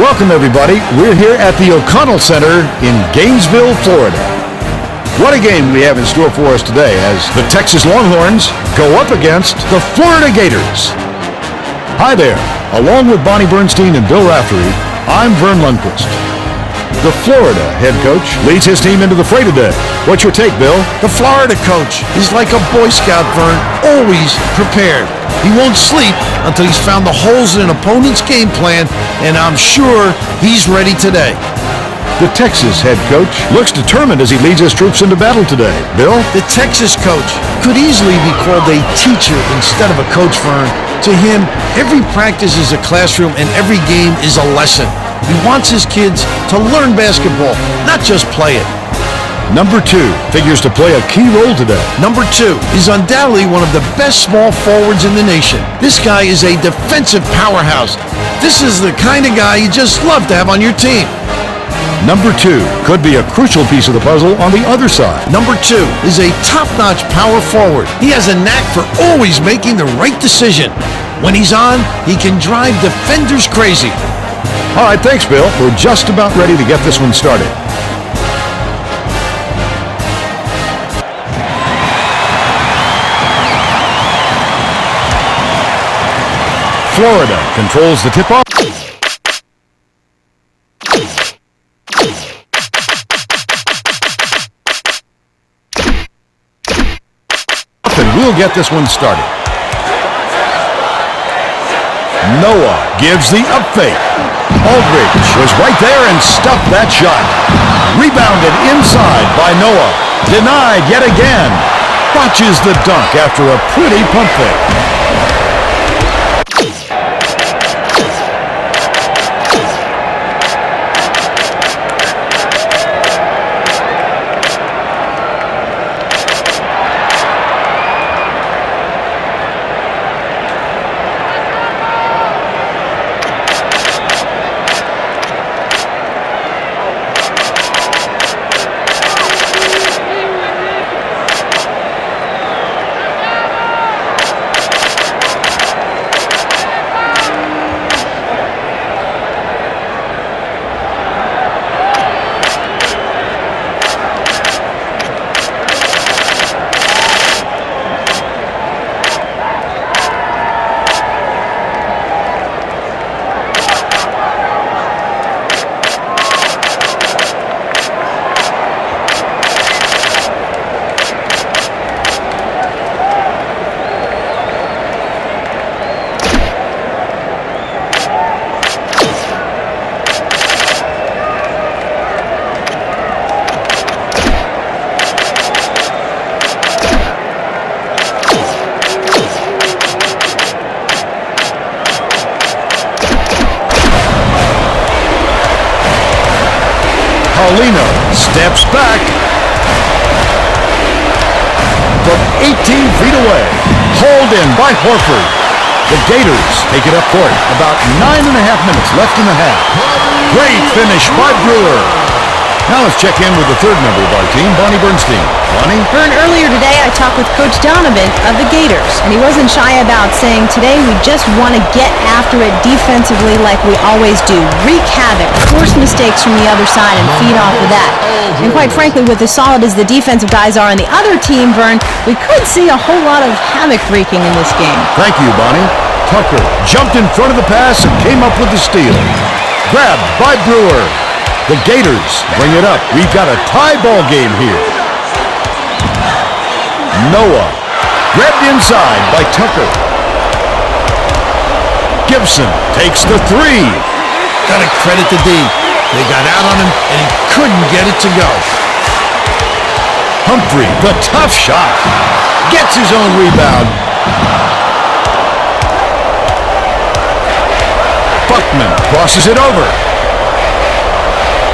Welcome, everybody. We're here at the O'Connell Center in Gainesville, Florida. What a game we have in store for us today as the Texas Longhorns go up against the Florida Gators. Hi there. Along with Bonnie Bernstein and Bill Raftery, I'm Vern Lundquist. The Florida head coach leads his team into the fray today. What's your take, Bill? The Florida coach is like a Boy Scout, Vern, always prepared. He won't sleep until he's found the holes in an opponent's game plan, and I'm sure he's ready today. The Texas head coach looks determined as he leads his troops into battle today. Bill? The Texas coach could easily be called a teacher instead of a coach, Vern. To him, every practice is a classroom and every game is a lesson. He wants his kids to learn basketball, not just play it. Number 2 figures to play a key role today. Number 2 is undoubtedly one of the best small forwards in the nation. This guy is a defensive powerhouse. This is the kind of guy you just love to have on your team. Number 2 could be a crucial piece of the puzzle on the other side. Number 2 is a top-notch power forward. He has a knack for always making the right decision. When he's on, he can drive defenders crazy. All right, thanks, Bill. We're just about ready to get this one started. Florida controls the tip-off. And we'll get this one started. Noah gives the up fake. Aldridge was right there and stuffed that shot. Rebounded inside by Noah. Denied yet again. Botches the dunk after a pretty pump fake. Paulino steps back from 18 feet away. Hauled in by Horford. The Gators take it up court. About 9.5 minutes left in the half. Great finish by Brewer. Now let's check in with the third member of our team, Bonnie Bernstein. Bonnie? Vern, earlier today I talked with Coach Donovan of the Gators, and he wasn't shy about saying today we just want to get after it defensively like we always do. Wreak havoc, force mistakes from the other side, and feed off of that. And quite frankly, with as solid as the defensive guys are on the other team, Vern, we could see a whole lot of havoc wreaking in this game. Thank you, Bonnie. Tucker jumped in front of the pass and came up with the steal. Grabbed by Brewer. The Gators bring it up. We've got a tie ball game here. Noah grabbed inside by Tucker. Gibson takes the three. Gotta credit the D. They got out on him and he couldn't get it to go. Humphrey, the tough shot. Gets his own rebound. Buckman crosses it over.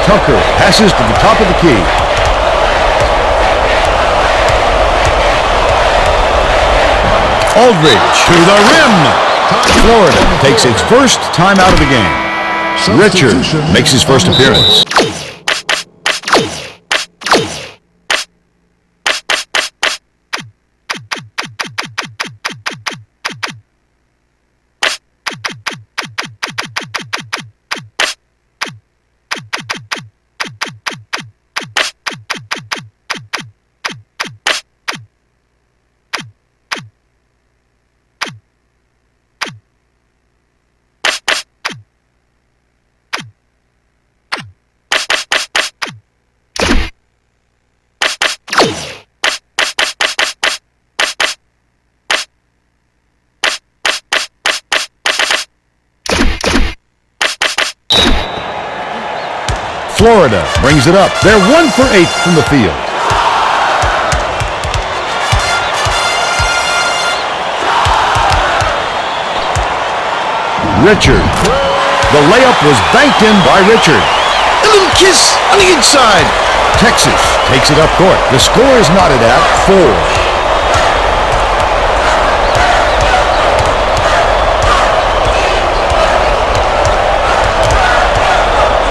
Tucker passes to the top of the key. Aldridge to the rim. Florida takes its first time out of the game. Richard makes his first appearance. Florida brings it up. They're 1 for 8 from the field. Richard. The layup was banked in by Richard. A little kiss on the inside. Texas takes it up court. The score is knotted at 4.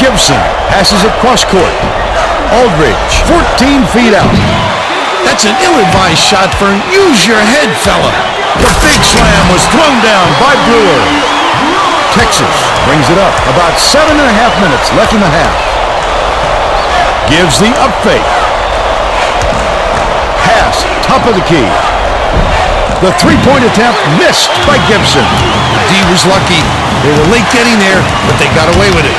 Gibson passes it cross court. Aldridge, 14 feet out. That's an ill-advised shot, Fern. Use your head, fella. The big slam was thrown down by Brewer. Texas brings it up. About 7.5 minutes left in the half. Gives the up fake. Pass, top of the key. The three-point attempt missed by Gibson. D was lucky. They were late getting there, but they got away with it.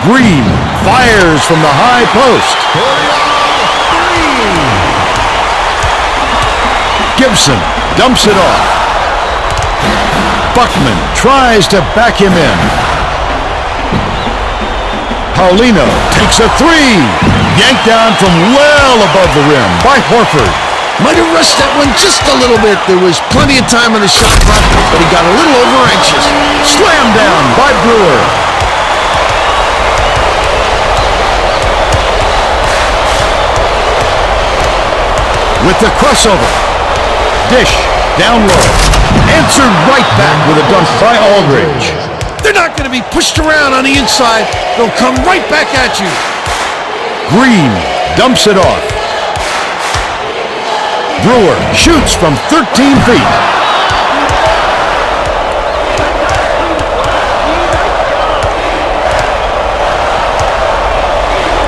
Green fires from the high post. Gibson dumps it off. Buckman tries to back him in. Paulino takes a three. Yanked down from well above the rim by Horford. Might have rushed that one just a little bit. There was plenty of time on the shot clock, but he got a little over-anxious. Slam down by Brewer. With the crossover. Dish down low. Answered right back with a dunk by Aldridge. They're not going to be pushed around on the inside. They'll come right back at you. Green dumps it off. Brewer shoots from 13 feet.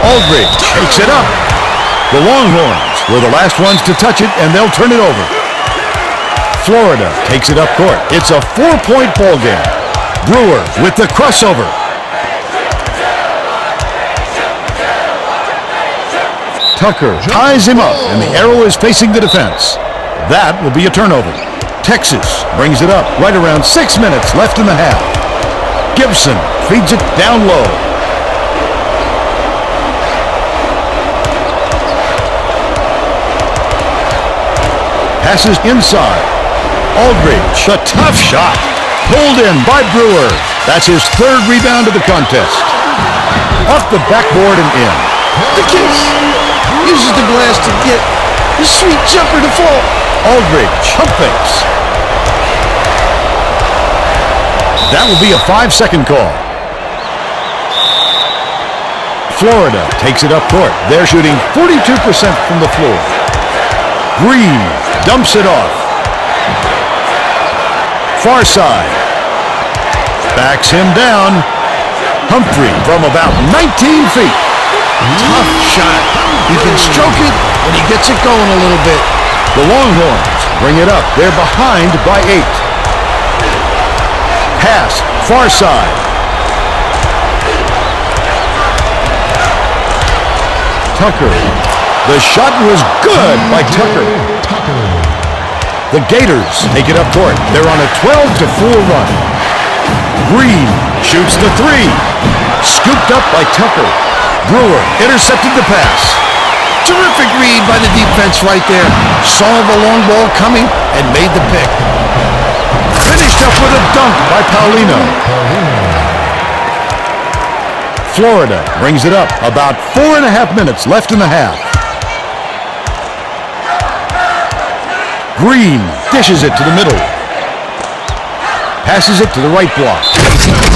Aldridge takes it up. The Longhorns were the last ones to touch it, and they'll turn it over. Florida takes it up court. It's a 4-point ball game. Brewer with the crossover. Tucker ties him up, and the arrow is facing the defense. That will be a turnover. Texas brings it up right around 6 minutes left in the half. Gibson feeds it down low. Passes inside. Aldridge, the tough shot. Pulled in by Brewer. That's his third rebound of the contest. Off the backboard and in. The kiss. Uses the glass to get the sweet jumper to fall. Aldridge, pump fakes. That will be a 5-second call. Florida takes it up court. They're shooting 42% from the floor. Green dumps it off. Far side. Backs him down. Humphrey from about 19 feet. Tough shot. He can stroke it when he gets it going a little bit. The Longhorns bring it up. They're behind by 8. Pass, far side. Tucker. The shot was good by Tucker. The Gators take it up court. They're on a 12-4 run. Green shoots the three. Scooped up by Tucker. Brewer intercepted the pass. Terrific read by the defense right there. Saw the long ball coming and made the pick. Finished up with a dunk by Paulino. Florida brings it up. About 4.5 minutes left in the half. Green dishes it to the middle. Passes it to the right block.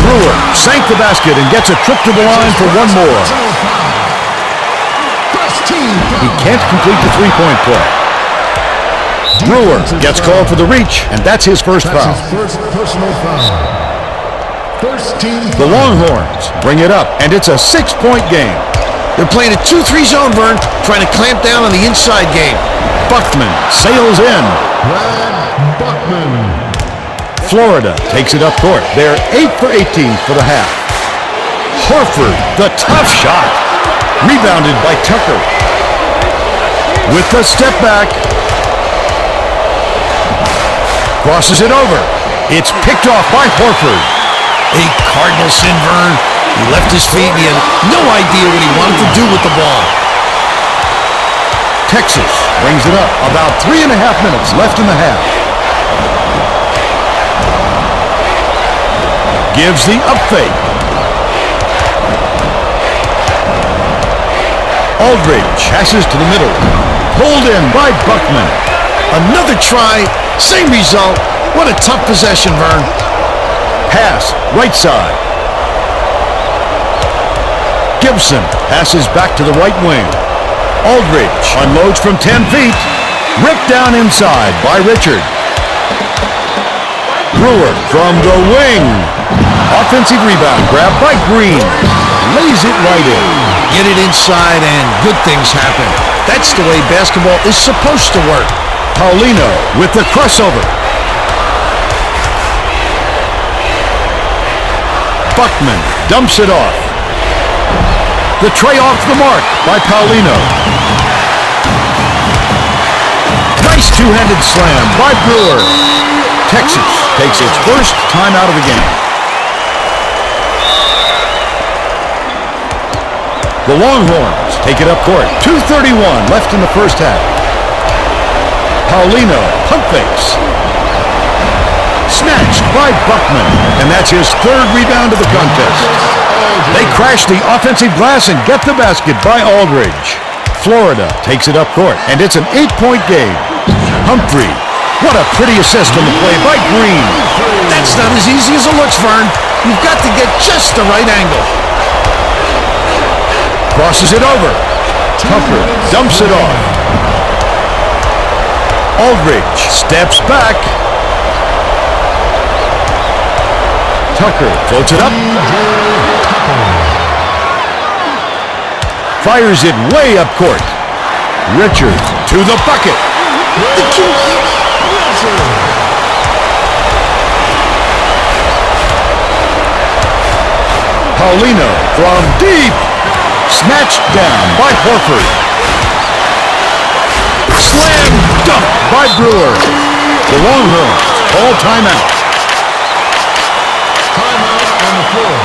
Brewer sank the basket and gets a trip to the line for one more. He can't complete the three-point play. Brewer gets called for the reach, and that's his first foul. The Longhorns bring it up, and it's a 6-point game. They're playing a 2-3 zone, Vern, trying to clamp down on the inside game. Buckman sails in. Florida takes it up court. They're 8 for 18 for the half. Horford, the tough shot. Rebounded by Tucker. With the step back. Crosses it over. It's picked off by Horford. A Cardinal sin, Vern. He left his feet and he had no idea what he wanted to do with the ball. Texas brings it up. About 3.5 minutes left in the half. Gives the up fake. Aldridge passes to the middle. Pulled in by Buckman. Another try, same result. What a tough possession, Vern. Pass, right side. Gibson passes back to the right wing. Aldridge unloads from 10 feet. Ripped down inside by Richard. Brewer from the wing. Offensive rebound grab by Green. Lays it right in. Get it inside and good things happen. That's the way basketball is supposed to work. Paulino with the crossover. Buckman dumps it off. The tray off the mark by Paulino. Nice two-handed slam by Brewer. Texas takes its first time out of the game. The Longhorns take it up court. 2:31 left in the first half. Paulino pump fakes. Snatched by Buckman, and that's his third rebound of the contest. They crash the offensive glass and get the basket by Aldridge. Florida takes it up court, and it's an 8-point game. Humphrey, what a pretty assist on the play by Green. That's not as easy as it looks, Vern. You've got to get just the right angle. Crosses it over. Tucker dumps it off. Aldridge steps back. Tucker floats it up. Fires it way up court. Richard to the bucket. Paulino from deep. Snatched down by Horford. Slam dunk by Brewer. The Longhorns call timeout. Timeout on the floor.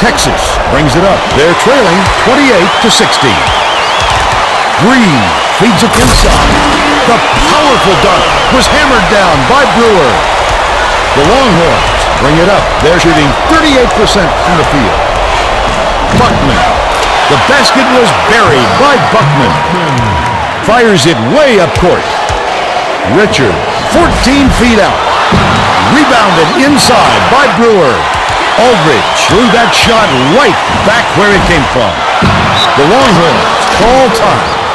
Texas brings it up. They're trailing 28-16. Green feeds it inside. The powerful dunk was hammered down by Brewer. The Longhorns bring it up. They're shooting 38% from the field. Buckman. The basket was buried by Buckman. Fires it way up court. Richard, 14 feet out. Rebounded inside by Brewer. Aldridge threw that shot right back where it came from. The Longhorns call time.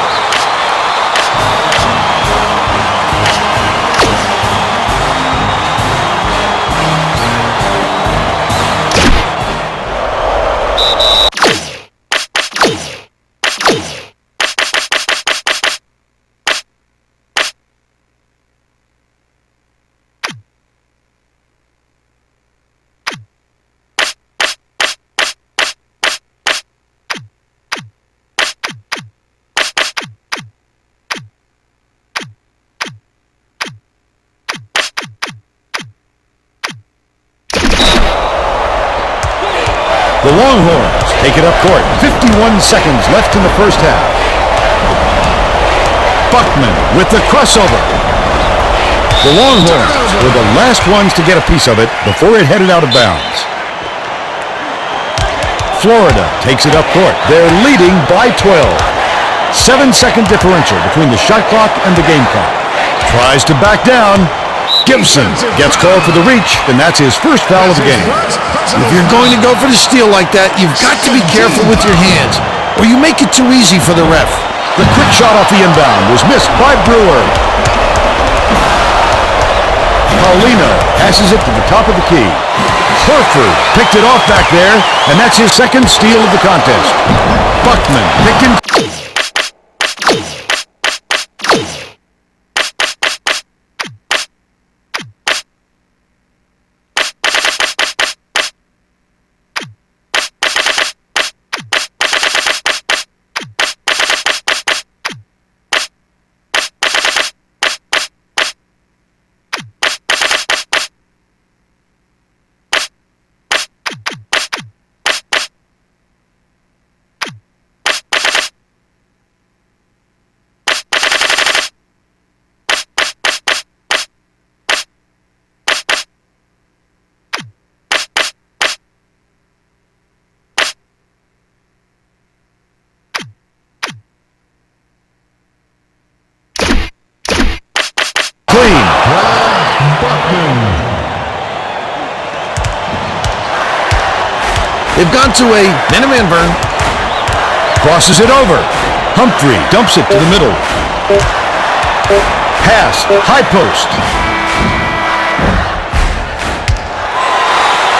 The Longhorns take it up court. 51 seconds left in the first half. Buckman with the crossover. The Longhorns were the last ones to get a piece of it before it headed out of bounds. Florida takes it up court. They're leading by 12. 7-second differential between the shot clock and the game clock. Tries to back down. Gibson gets called for the reach, and that's his first foul of the game. If you're going to go for the steal like that, you've got to be careful with your hands, or you make it too easy for the ref. The quick shot off the inbound was missed by Brewer. Paulino passes it to the top of the key. Horford picked it off back there, and that's his second steal of the contest. Buckman picked him. They've gone to a man-to-man, Vern. Crosses it over. Humphrey dumps it to the middle. Pass, high post.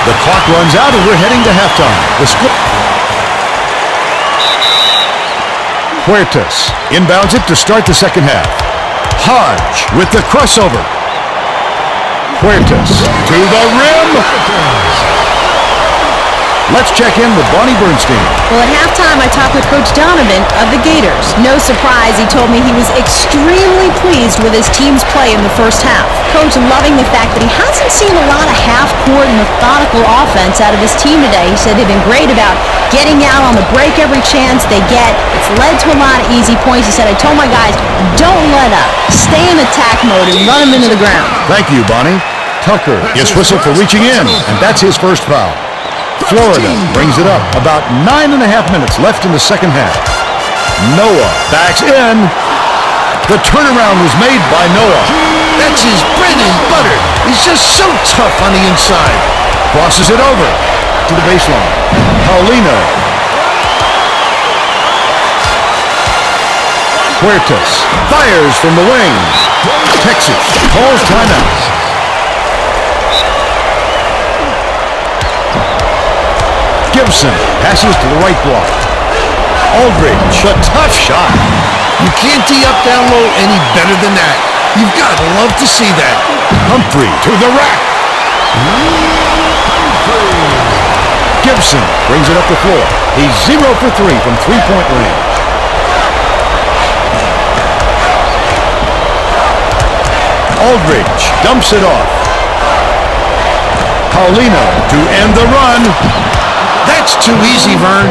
The clock runs out and we're heading to halftime. The score. Huertas inbounds it to start the second half. Hodge with the crossover. Huertas to the rim. Let's check in with Bonnie Bernstein. Well, at halftime, I talked with Coach Donovan of the Gators. No surprise, he told me he was extremely pleased with his team's play in the first half. Coach loving the fact that he hasn't seen a lot of half-court methodical offense out of his team today. He said they've been great about getting out on the break every chance they get. It's led to a lot of easy points. He said, I told my guys, don't let up. Stay in attack mode and run them into the ground. Thank you, Bonnie. Tucker gets whistled for reaching in, and that's his first foul. Florida brings it up. About 9.5 minutes left in the second half. Noah backs in. The turnaround was made by Noah. That's his bread and butter. He's just so tough on the inside. Crosses it over to the baseline. Paulino. Huertas fires from the wing. Texas calls timeout. Gibson passes to the right block. Aldridge, a tough shot. You can't tee up down low any better than that. You've got to love to see that. Humphrey to the rack. Gibson brings it up the floor. He's 0 for 3 from three-point range. Aldridge dumps it off. Paulino to end the run. That's too easy, Vern.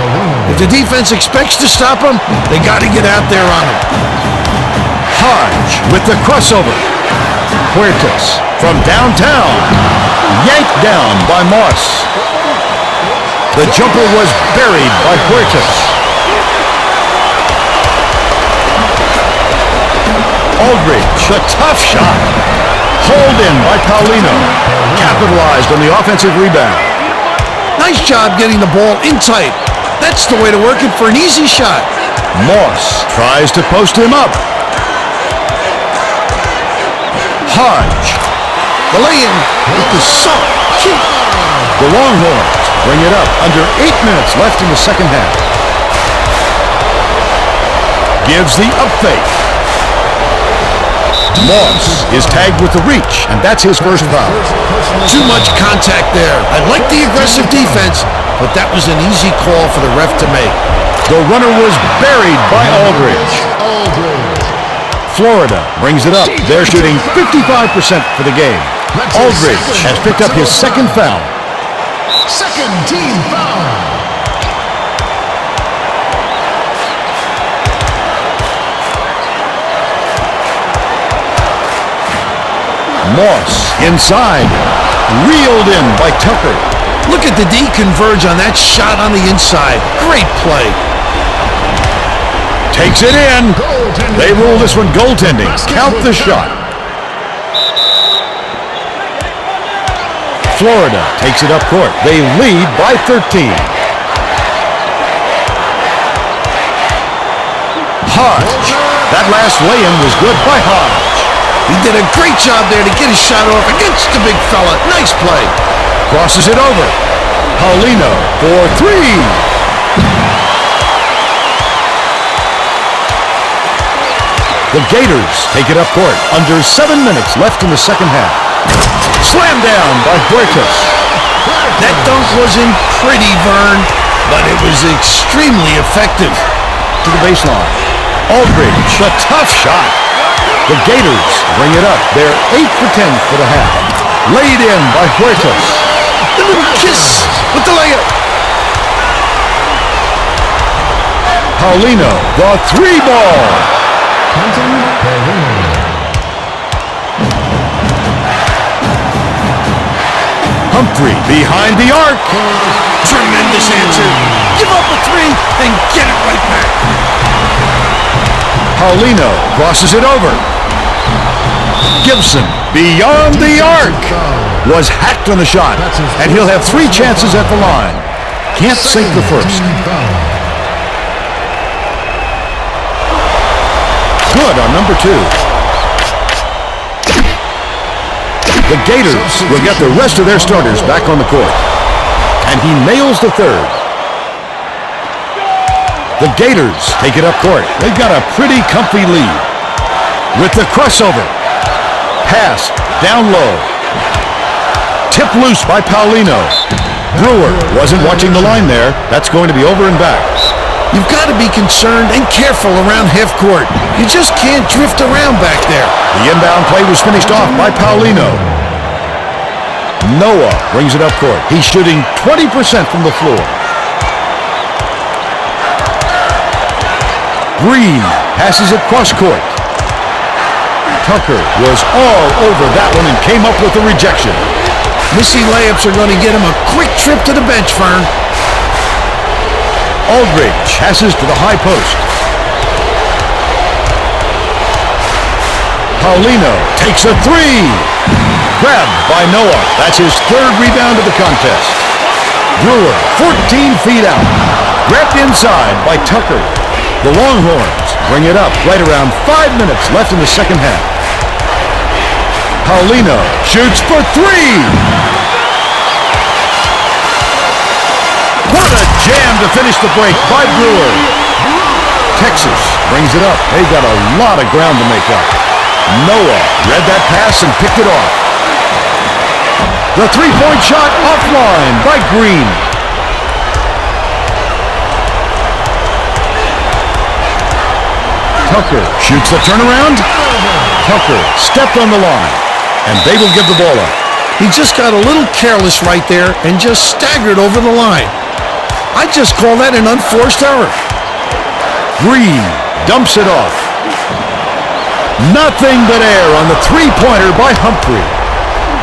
If the defense expects to stop him, they got to get out there on him. Hodge with the crossover. Huertas from downtown. Yanked down by Moss. The jumper was buried by Huertas. Aldridge, a tough shot. Hauled in by Paulino. Capitalized on the offensive rebound. Nice job getting the ball in tight. That's the way to work it for an easy shot. Moss tries to post him up. Hodge. The lay-in with the soft kick. The Longhorns bring it up under 8 minutes left in the second half. Gives the up fake. Moss is tagged with the reach, and that's his first foul. Too much contact there. I like the aggressive defense, but that was an easy call for the ref to make. The runner was buried by Aldridge. Florida brings it up. They're shooting 55% for the game. Aldridge has picked up his second foul. Second team foul. Moss inside. Reeled in by Tucker. Look at the D converge on that shot on the inside. Great play. Takes it in. They rule this one goaltending. Count the shot. Florida takes it up court. They lead by 13. Hodge. That last lay-in was good by Hodge. He did a great job there to get his shot off against the big fella. Nice play. Crosses it over. Paulino for three. The Gators take it up court. Under 7 minutes left in the second half. Slam down by Huertas. That dunk wasn't pretty, Vern, but it was extremely effective. To the baseline. Aldridge, a tough shot. The Gators bring it up. They're 8 for 10 for the half. Laid in by Huertas. The little kiss with the layup. Paulino, the three ball. Humphrey behind the arc. Tremendous answer. Give up a three and get it right back. Paulino crosses it over. Gibson beyond the arc. Was hacked on the shot, and he'll have 3 chances at the line. can't sink the first. Good on number 2. The Gators will get the rest of their starters back on the court. And he nails the third. The Gators take it up court. They've got a pretty comfy lead. With the crossover. Pass down low. Tip loose by Paulino. Brewer wasn't watching the line there. That's going to be over and back. You've got to be concerned and careful around half court. You just can't drift around back there. The inbound play was finished off by Paulino. Noah brings it up court. He's shooting 20% from the floor. Green passes it cross court. Tucker was all over that one and came up with a rejection. Missy layups are going to get him a quick trip to the bench, Fern. Aldridge passes to the high post. Paulino takes a three. Grabbed by Noah. That's his third rebound of the contest. Brewer, 14 feet out. Grabbed inside by Tucker. The Longhorns bring it up right around 5 minutes left in the second half. Paulino shoots for three. What a jam to finish the break by Brewer. Texas brings it up. They've got a lot of ground to make up. Noah read that pass and picked it off. The three-point shot offline by Green. Tucker shoots the turnaround. Tucker stepped on the line, and they will give the ball up. He just got a little careless right there and just staggered over the line. I just call that an unforced error. Green dumps it off. Nothing but air on the three-pointer by Humphrey.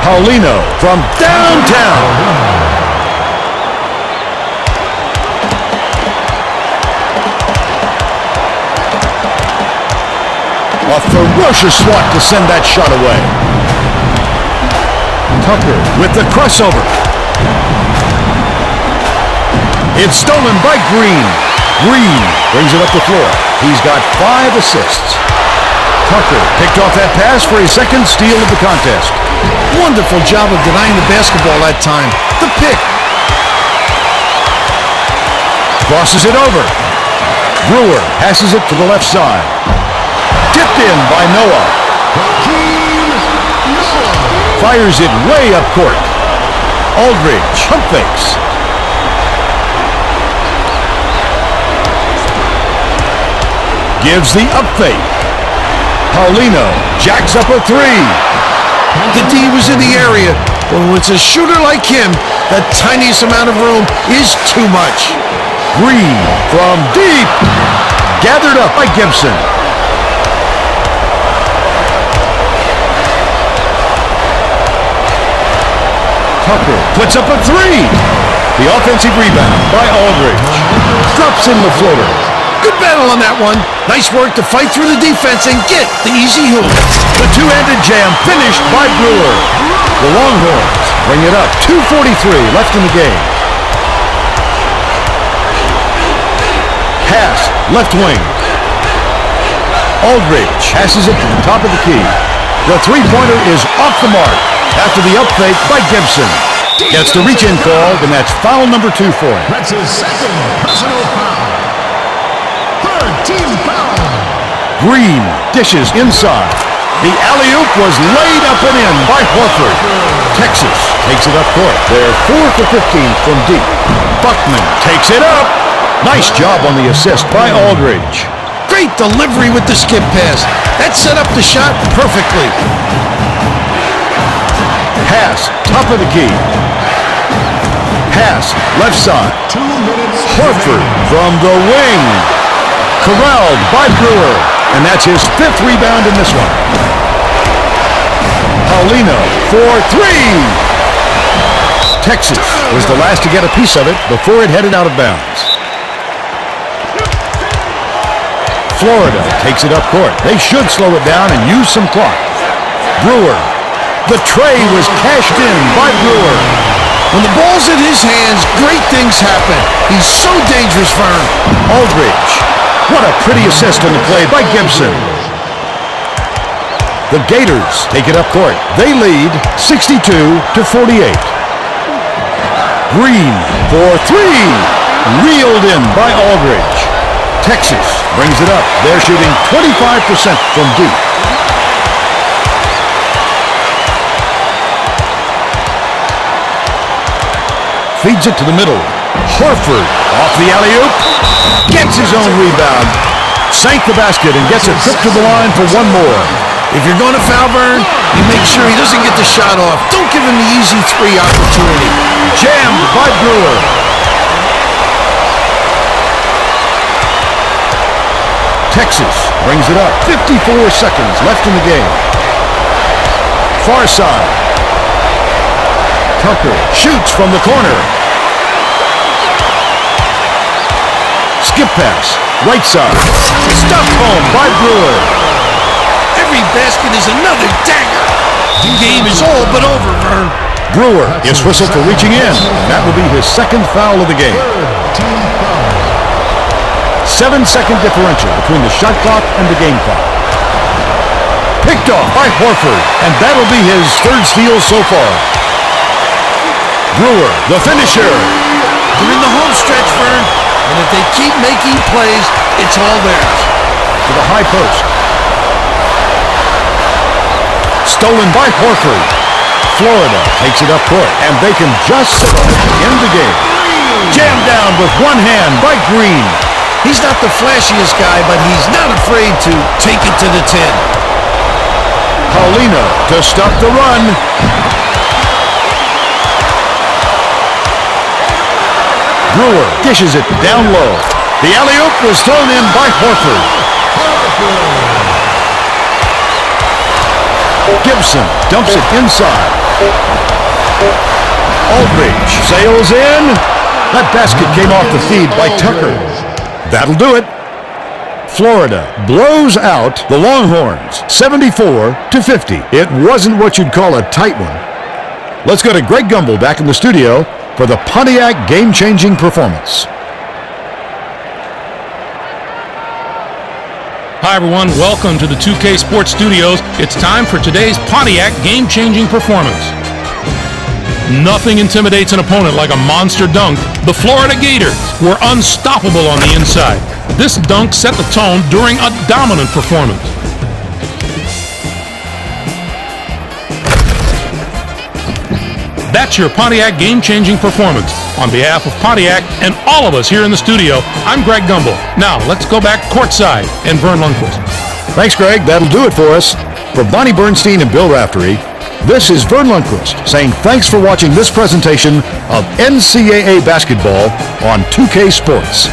Paulino from downtown. A ferocious swat to send that shot away. Tucker with the crossover. It's stolen by Green. Green brings it up the floor. He's got 5 assists. Tucker picked off that pass for his second steal of the contest. Wonderful job of denying the basketball that time. The pick. Crosses it over. Brewer passes it to the left side. Tipped in by Noah. Fires it way up court. Aldridge pump fakes. Gives the up fake. Paulino jacks up a three. The D was in the area, but when it's a shooter like him, the tiniest amount of room is too much. Green from deep. Gathered up by Gibson. Tucker puts up a three. The offensive rebound by Aldridge. Drops in the floater. Good battle on that one. Nice work to fight through the defense and get the easy hoop. The two-handed jam finished by Brewer. The Longhorns bring it up. 2:43 left in the game. Pass, left wing. Aldridge passes it to the top of the key. The three-pointer is off the mark after the up fake by Gibson. Gets the reach-in called, and that's foul number 2 for him. That's his second personal foul. Third team foul. Green dishes inside. The alley-oop was laid up and in by Horford. Texas takes it up court. They're 4 for 15 from deep. Buckman takes it up. Nice job on the assist by Aldridge. Great delivery with the skip pass. That set up the shot perfectly. Pass, top of the key. Pass, left side. 2 minutes. Horford from the wing. Corralled by Brewer. And that's his 5th rebound in this one. Paulino for three. Texas was the last to get a piece of it before it headed out of bounds. Florida takes it up court. They should slow it down and use some clock. Brewer. The tray was cashed in by Brewer. When the ball's in his hands, great things happen. He's so dangerous, Vern. Aldridge. What a pretty assist on the play by Gibson. The Gators take it up court. They lead 62-48. Green for three. Reeled in by Aldridge. Texas brings it up. They're shooting 25% from deep. Feeds it to the middle. Horford off the alley-oop. Gets his own rebound. Sank the basket and gets a trip to the line for one more. If you're going to foul Vern, you make sure he doesn't get the shot off. Don't give him the easy three opportunity. Jammed by Brewer. Texas brings it up. 54 seconds left in the game. Far side. Tucker shoots from the corner. Skip pass. Right side. Stuffed home by Brewer. Every basket is another dagger. The game is all but over, Vern. Brewer is whistled for reaching in. That will be his second foul of the game. 7-second differential between the shot clock and the game clock. Picked off by Horford, and that'll be his third steal so far. Brewer, the finisher. They're in the home stretch, Vern, and if they keep making plays, it's all theirs. To the high post. Stolen by Horford. Florida takes it up court, and they can just end the game. Jammed down with one hand by Green. He's not the flashiest guy, but he's not afraid to take it to the 10. Paulino to stop the run. Brewer dishes it down low. The alley-oop was thrown in by Horford. Gibson dumps it inside. Aldridge sails in. That basket came off the feed by Tucker. That'll do it. Florida blows out the Longhorns 74-50. It wasn't what you'd call a tight one. Let's go to Greg Gumbel back in the studio for the Pontiac game-changing performance. Hi everyone, welcome to the 2K Sports Studios. It's time for today's Pontiac game-changing performance. Nothing intimidates an opponent like a monster dunk. The Florida Gators were unstoppable on the inside. This dunk set the tone during a dominant performance. That's your Pontiac game-changing performance. On behalf of Pontiac and all of us here in the studio, I'm Greg Gumbel. Now, let's go back courtside and Vern Lundquist. Thanks, Greg. That'll do it for us. For Bonnie Bernstein and Bill Raftery, this is Vern Lundquist saying thanks for watching this presentation of NCAA basketball on 2K Sports.